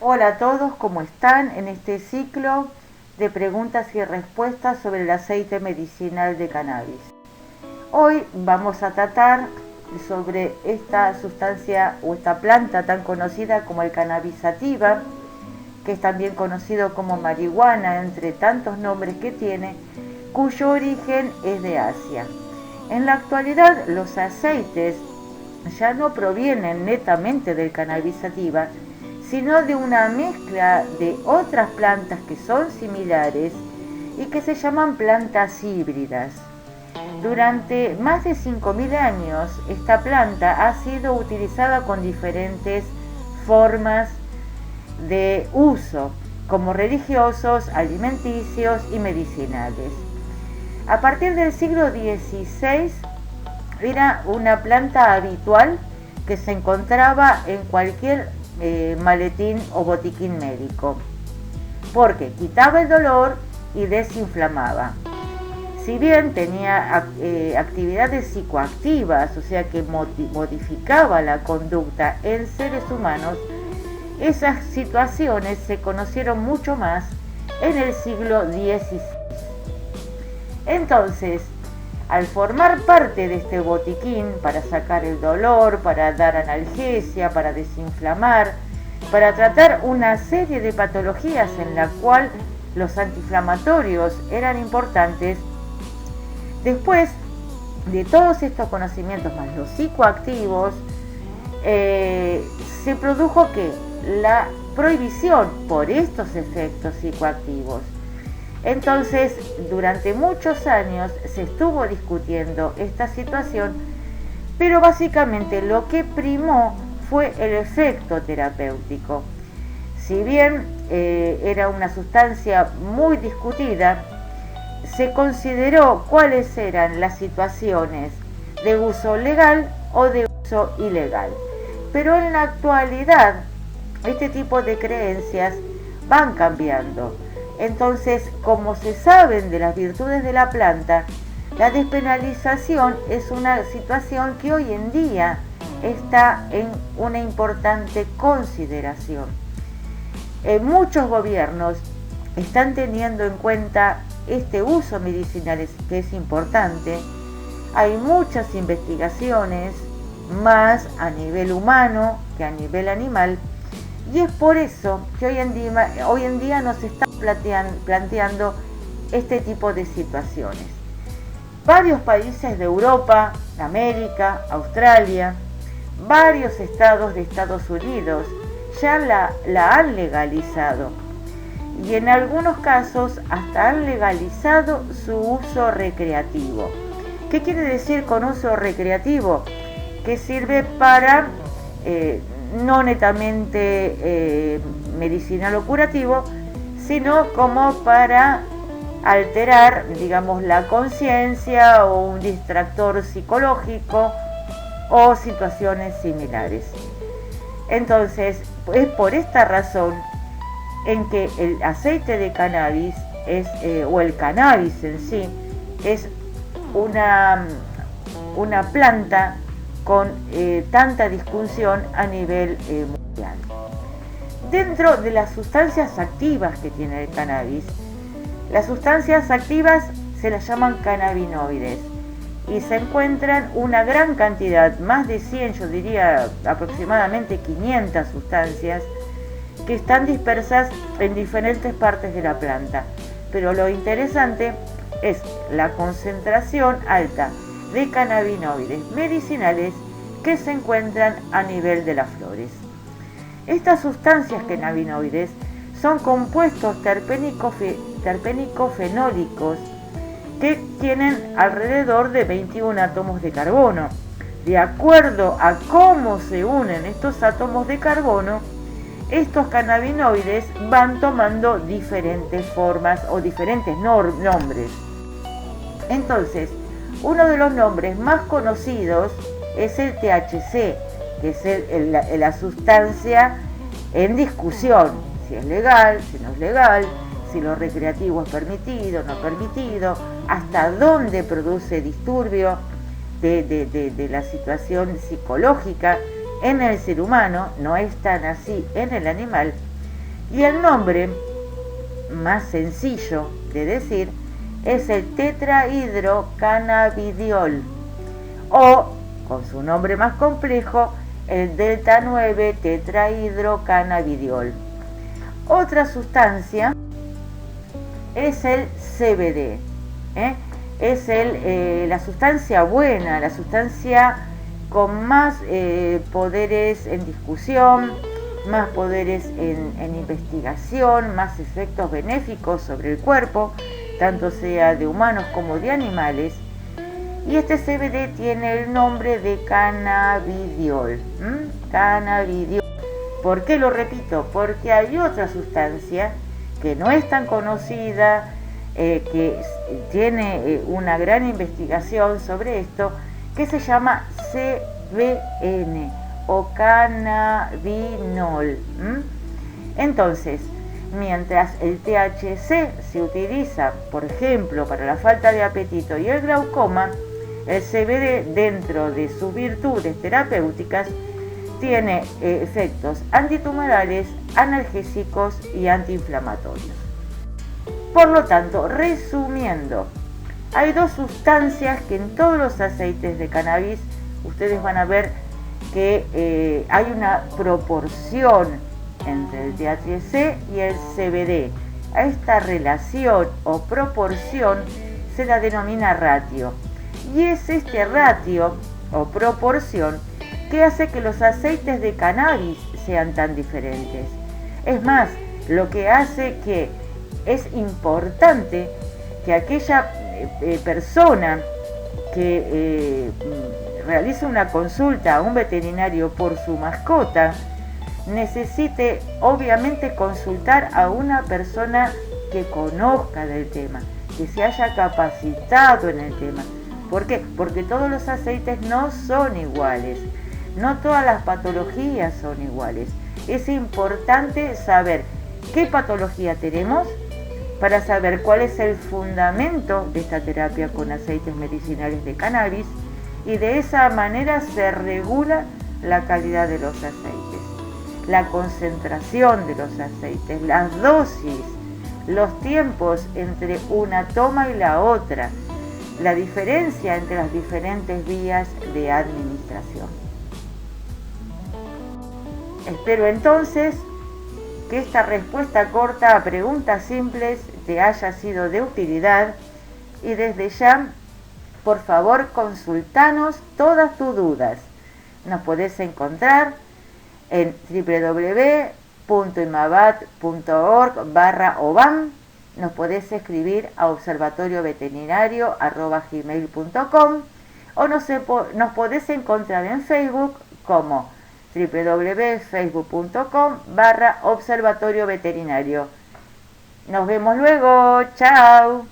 Hola a todos, ¿cómo están? En este ciclo de preguntas y respuestas sobre el aceite medicinal de cannabis. Hoy vamos a tratar sobre esta sustancia o esta planta tan conocida como el cannabis sativa, que es también conocido como marihuana, entre tantos nombres que tiene, cuyo origen es de Asia. En la actualidad, los aceites ya no provienen netamente del cannabis sativa, sino de una mezcla de otras plantas que son similares y que se llaman plantas híbridas. Durante más de 5.000 años, esta planta ha sido utilizada con diferentes formas de uso, como religiosos, alimenticios y medicinales. A partir del siglo XVI era una planta habitual que se encontraba en cualquier maletín o botiquín médico, porque quitaba el dolor y desinflamaba. Si bien tenía actividades psicoactivas, o sea que modificaba la conducta en seres humanos, esas situaciones se conocieron mucho más en el siglo XVI. Entonces, al formar parte de este botiquín para sacar el dolor, para dar analgesia, para desinflamar, para tratar una serie de patologías en la cual los antiinflamatorios eran importantes, después de todos estos conocimientos más los psicoactivos, se produjo que la prohibición por estos efectos psicoactivos. Entonces, durante muchos años se estuvo discutiendo esta situación, pero básicamente lo que primó fue el efecto terapéutico. Si bien era una sustancia muy discutida, se consideró cuáles eran las situaciones de uso legal o de uso ilegal. Pero en la actualidad, este tipo de creencias van cambiando. Entonces, como se saben de las virtudes de la planta, la despenalización es una situación que hoy en día está en una importante consideración. Muchos gobiernos están teniendo en cuenta este uso medicinal que es importante. Hay muchas investigaciones, más a nivel humano que a nivel animal, y es por eso que hoy en día nos está planteando este tipo de situaciones. Varios países de Europa, América, Australia, varios estados de Estados Unidos ya la han legalizado, y en algunos casos hasta han legalizado su uso recreativo. ¿Qué quiere decir con uso recreativo? Que sirve para no netamente medicinal o curativo, sino como para alterar, digamos, la conciencia o un distractor psicológico o situaciones similares. Entonces, es por esta razón en que el aceite de cannabis o el cannabis en sí es una planta con tanta discusión a nivel mundial. Dentro de las sustancias activas que tiene el cannabis, las sustancias activas se las llaman cannabinoides y se encuentran una gran cantidad, más de 100, yo diría aproximadamente 500 sustancias que están dispersas en diferentes partes de la planta. Pero lo interesante es la concentración alta de cannabinoides medicinales que se encuentran a nivel de las flores. Estas sustancias cannabinoides son compuestos terpénico-fenólicos que tienen alrededor de 21 átomos de carbono. De acuerdo a cómo se unen estos átomos de carbono, estos cannabinoides van tomando diferentes formas o diferentes nombres. Entonces, uno de los nombres más conocidos es el THC, que es la sustancia en discusión, si es legal, si no es legal, si lo recreativo es permitido, no permitido, hasta dónde produce disturbio de la situación psicológica en el ser humano, no es tan así en el animal, Y el nombre más sencillo de decir es el tetrahidrocannabidiol, o con su nombre más complejo, el delta 9 tetrahidrocannabidiol. Otra sustancia es el CBD, es la sustancia buena, la sustancia con más poderes en discusión, más poderes en investigación, más efectos benéficos sobre el cuerpo, tanto sea de humanos como de animales. Y este CBD tiene el nombre de cannabidiol. Cannabidiol. ¿Por qué lo repito? Porque hay otra sustancia que no es tan conocida, que tiene una gran investigación sobre esto, que se llama CBN o cannabinol. Entonces, mientras el THC se utiliza, por ejemplo, para la falta de apetito y el glaucoma, el CBD, dentro de sus virtudes terapéuticas, tiene efectos antitumorales, analgésicos y antiinflamatorios. Por lo tanto, resumiendo, hay dos sustancias que en todos los aceites de cannabis ustedes van a ver que hay una proporción entre el THC y el CBD. A esta relación o proporción se la denomina ratio. Y es este ratio o proporción que hace que los aceites de cannabis sean tan diferentes. Es más, lo que hace que es importante que aquella persona que realiza una consulta a un veterinario por su mascota necesite obviamente consultar a una persona que conozca del tema, que se haya capacitado en el tema. ¿Por qué? Porque todos los aceites no son iguales, no todas las patologías son iguales. Es importante saber qué patología tenemos para saber cuál es el fundamento de esta terapia con aceites medicinales de cannabis, y de esa manera se regula la calidad de los aceites, la concentración de los aceites, las dosis, los tiempos entre una toma y la otra, la diferencia entre las diferentes vías de administración. Espero entonces que esta respuesta corta a preguntas simples te haya sido de utilidad, y desde ya, por favor, consultanos todas tus dudas. Nos podés encontrar en www.imabat.org/obam. Nos podés escribir a observatorioveterinario@gmail.com, o nos podés encontrar en Facebook como www.facebook.com/observatorioveterinario. Nos vemos luego. Chao.